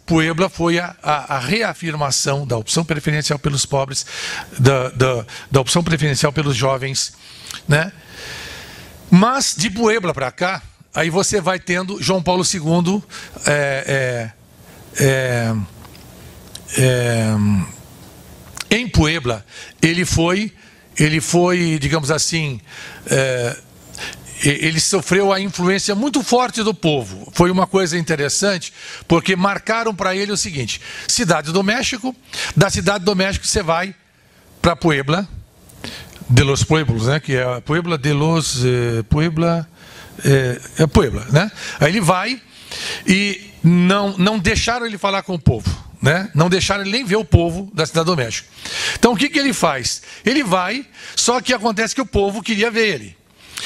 Puebla foi a reafirmação da opção preferencial pelos pobres, da opção preferencial pelos jovens, né? Mas de Puebla para cá, aí você vai tendo João Paulo II em Puebla, ele foi, digamos assim, ele sofreu a influência muito forte do povo. Foi uma coisa interessante, porque marcaram para ele o seguinte: Cidade do México, da Cidade do México você vai para Puebla, de los Pueblos, né? Que é Puebla de los... Puebla, né? Aí ele vai e não deixaram ele falar com o povo, né? Não deixaram ele nem ver o povo da Cidade do México. Então o que ele faz? Ele vai, só que acontece que o povo queria ver ele.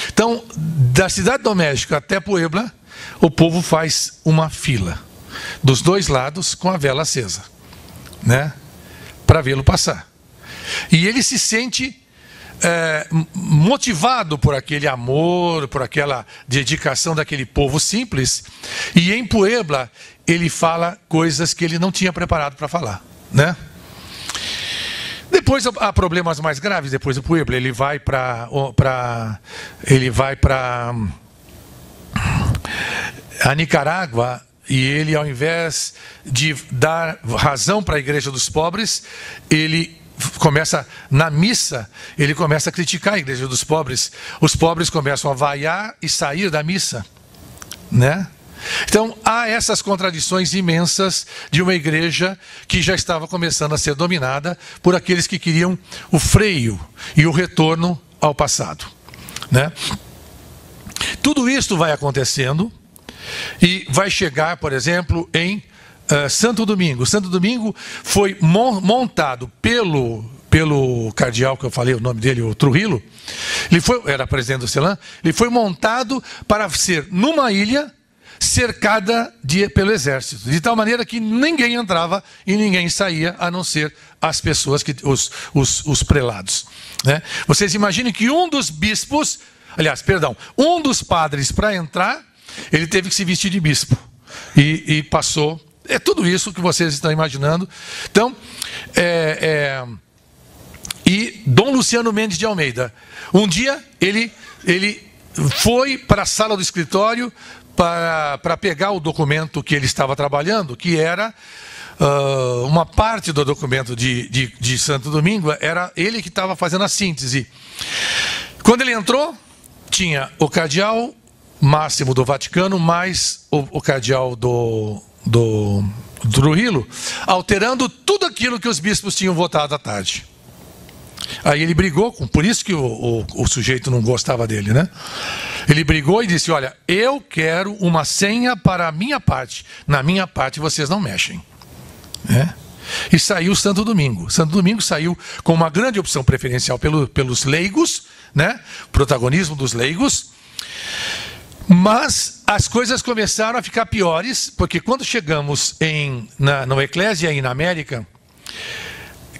Então, da Cidade do México até Puebla, o povo faz uma fila, dos dois lados, com a vela acesa, né? Para vê-lo passar. E ele se sente motivado por aquele amor, por aquela dedicação daquele povo simples. E em Puebla, ele fala coisas que ele não tinha preparado para falar, né? Depois há problemas mais graves. Depois do Puebla, ele vai para a Nicarágua, e ele, ao invés de dar razão para a Igreja dos Pobres, ele começa, na missa, ele começa a criticar a Igreja dos Pobres. Os pobres começam a vaiar e sair da missa, né? Então, há essas contradições imensas de uma igreja que já estava começando a ser dominada por aqueles que queriam o freio e o retorno ao passado, né? Tudo isso vai acontecendo e vai chegar, por exemplo, em Santo Domingo. Santo Domingo foi montado pelo cardeal, que eu falei o nome dele, o Trujillo. Era presidente do CELAM. Ele foi montado para ser numa ilha cercada pelo exército, de tal maneira que ninguém entrava e ninguém saía, a não ser as pessoas, os prelados, né? Vocês imaginem que um dos padres, para entrar, ele teve que se vestir de bispo, e passou. É tudo isso que vocês estão imaginando. Então, e Dom Luciano Mendes de Almeida, um dia ele foi para a sala do escritório para pegar o documento que ele estava trabalhando, que era uma parte do documento de Santo Domingo, era ele que estava fazendo a síntese. Quando ele entrou, tinha o cardeal máximo do Vaticano, mais o cardeal do Trujillo, alterando tudo aquilo que os bispos tinham votado à tarde. Aí ele brigou, por isso que o sujeito não gostava dele, né? Ele brigou e disse: olha, eu quero uma senha para a minha parte. Na minha parte vocês não mexem, né? E saiu Santo Domingo. Santo Domingo saiu com uma grande opção preferencial pelos leigos, né? Protagonismo dos leigos. Mas as coisas começaram a ficar piores, porque quando chegamos no Eclésia e na América,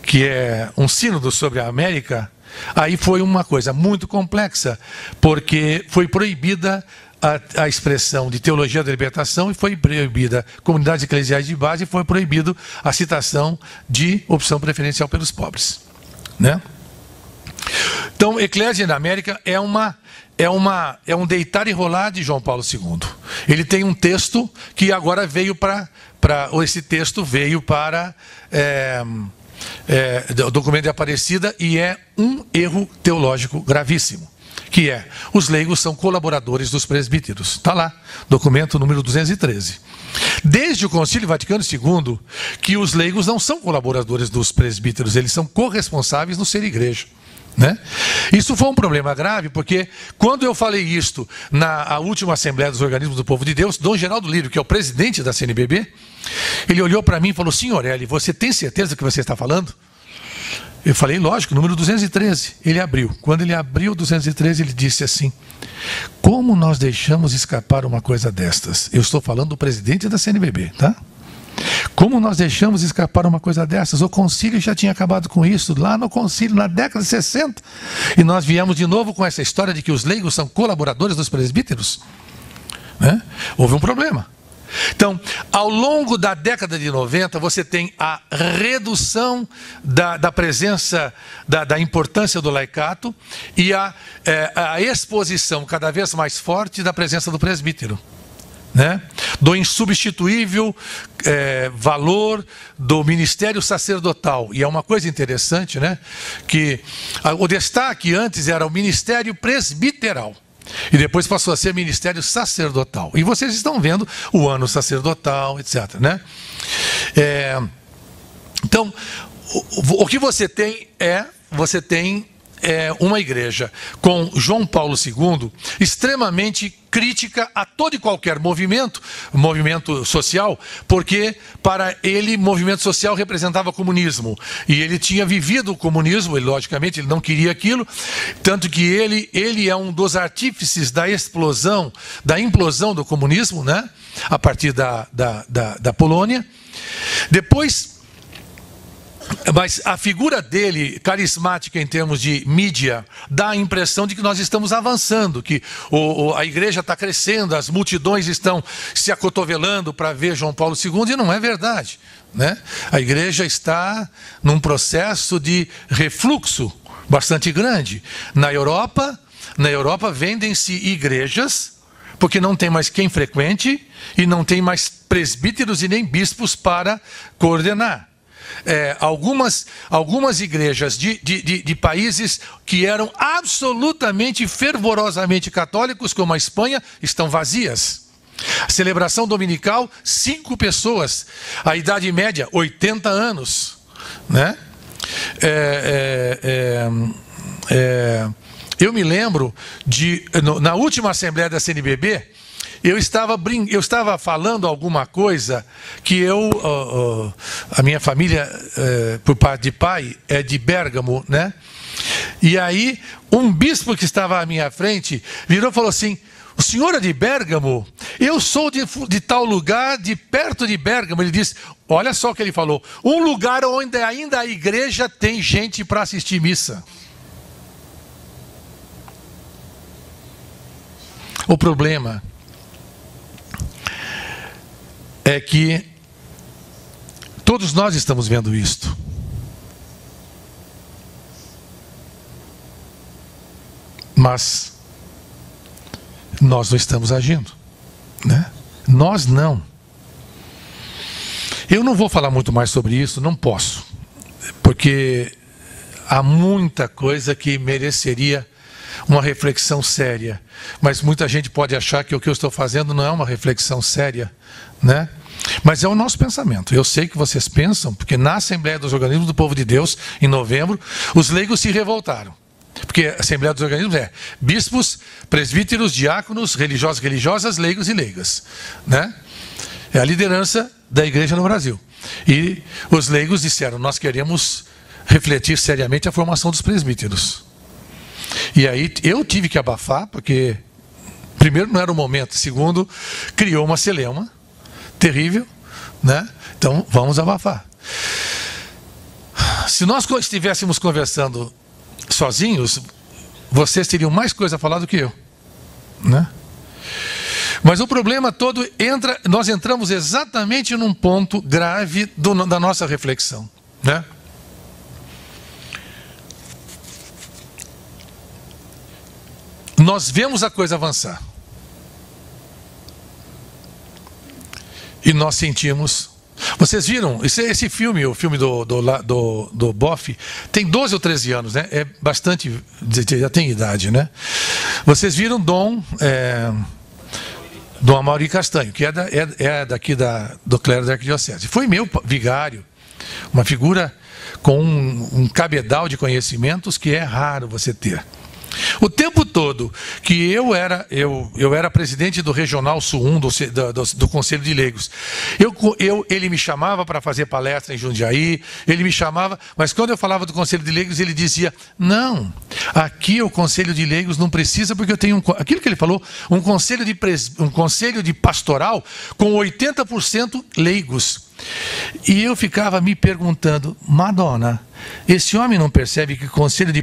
que é um sínodo sobre a América, aí foi uma coisa muito complexa, porque foi proibida a expressão de teologia da libertação, e foi proibida comunidades eclesiais de base, e foi proibido a citação de opção preferencial pelos pobres, né? Então, Eclésia na América é um deitar e rolar de João Paulo II. Ele tem um texto que agora veio esse texto veio para o documento de Aparecida, e é um erro teológico gravíssimo, que é: os leigos são colaboradores dos presbíteros. Está lá, documento número 213. Desde o Concílio Vaticano II, que os leigos não são colaboradores dos presbíteros, eles são corresponsáveis no ser igreja, né? Isso foi um problema grave, porque quando eu falei isto na última Assembleia dos Organismos do Povo de Deus, Dom Geraldo Lírio, que é o presidente da CNBB, ele olhou para mim e falou: senhor Eli, você tem certeza do que você está falando? Eu falei: lógico, número 213. Ele abriu. Quando ele abriu o 213, ele disse assim: como nós deixamos escapar uma coisa destas? Eu estou falando do presidente da CNBB, tá? Como nós deixamos escapar uma coisa dessas? O concílio já tinha acabado com isso, lá no concílio, na década de 60. E nós viemos de novo com essa história de que os leigos são colaboradores dos presbíteros, né? Houve um problema. Então, ao longo da década de 90, você tem a redução da presença, da importância do laicato e a exposição cada vez mais forte da presença do presbítero, né? Do insubstituível valor do ministério sacerdotal. E é uma coisa interessante, né? Que o destaque antes era o ministério presbiteral. E depois passou a ser ministério sacerdotal. E vocês estão vendo o ano sacerdotal, etc., né? Então, o que você tem uma igreja com João Paulo II extremamente crítica a todo e qualquer movimento social, porque para ele movimento social representava comunismo, e ele tinha vivido o comunismo, e logicamente ele não queria aquilo, tanto que ele é um dos artífices da implosão do comunismo, né? A partir da Polônia. Depois, mas a figura dele, carismática em termos de mídia, dá a impressão de que nós estamos avançando, que a igreja está crescendo, as multidões estão se acotovelando para ver João Paulo II, e não é verdade, né? A igreja está num processo de refluxo bastante grande. Na Europa vendem-se igrejas, porque não tem mais quem frequente, e não tem mais presbíteros e nem bispos para coordenar. Algumas igrejas de países que eram absolutamente, fervorosamente católicos, como a Espanha, estão vazias. A celebração dominical, 5 pessoas. A idade média, 80 anos. Né? Eu me lembro na última assembleia da CNBB, eu estava falando alguma coisa que a minha família, por parte de pai, é de Bérgamo, né? E aí, um bispo que estava à minha frente virou e falou assim: o senhor é de Bérgamo? Eu sou de tal lugar, de perto de Bérgamo. Ele disse, olha só o que ele falou, um lugar onde ainda a igreja tem gente para assistir missa. O problema é que todos nós estamos vendo isto. Mas nós não estamos agindo, né? Nós não. Eu não vou falar muito mais sobre isso, não posso, porque há muita coisa que mereceria uma reflexão séria, mas muita gente pode achar que o que eu estou fazendo não é uma reflexão séria, né? Mas é o nosso pensamento. Eu sei que vocês pensam, porque na Assembleia dos Organismos do Povo de Deus, em novembro, os leigos se revoltaram. Porque a Assembleia dos Organismos é bispos, presbíteros, diáconos, religiosos, religiosas, leigos e leigas, né? É a liderança da igreja no Brasil. E os leigos disseram, nós queremos refletir seriamente a formação dos presbíteros. E aí eu tive que abafar, porque primeiro não era o momento, segundo, criou uma celeuma terrível, né? Então vamos abafar. Se nós estivéssemos conversando sozinhos, vocês teriam mais coisa a falar do que eu, né? Mas o problema todo nós entramos exatamente num ponto grave da nossa reflexão, né? Nós vemos a coisa avançar. E nós sentimos. Vocês viram? Esse filme, o filme do Boff, tem 12 ou 13 anos, né? É bastante. Já tem idade, né? Vocês viram Dom Amaury Castanho, que é daqui do clero da Arquidiocese. Foi meu vigário, uma figura com um cabedal de conhecimentos que é raro você ter. O tempo todo que eu era presidente do Regional Sul 1 do Conselho de Leigos, ele me chamava para fazer palestra em Jundiaí, ele me chamava, mas quando eu falava do Conselho de Leigos, ele dizia, não, aqui o Conselho de Leigos não precisa, porque eu tenho, aquilo que ele falou, um conselho de pastoral com 80% leigos. E eu ficava me perguntando, Madonna, esse homem não percebe que o Conselho de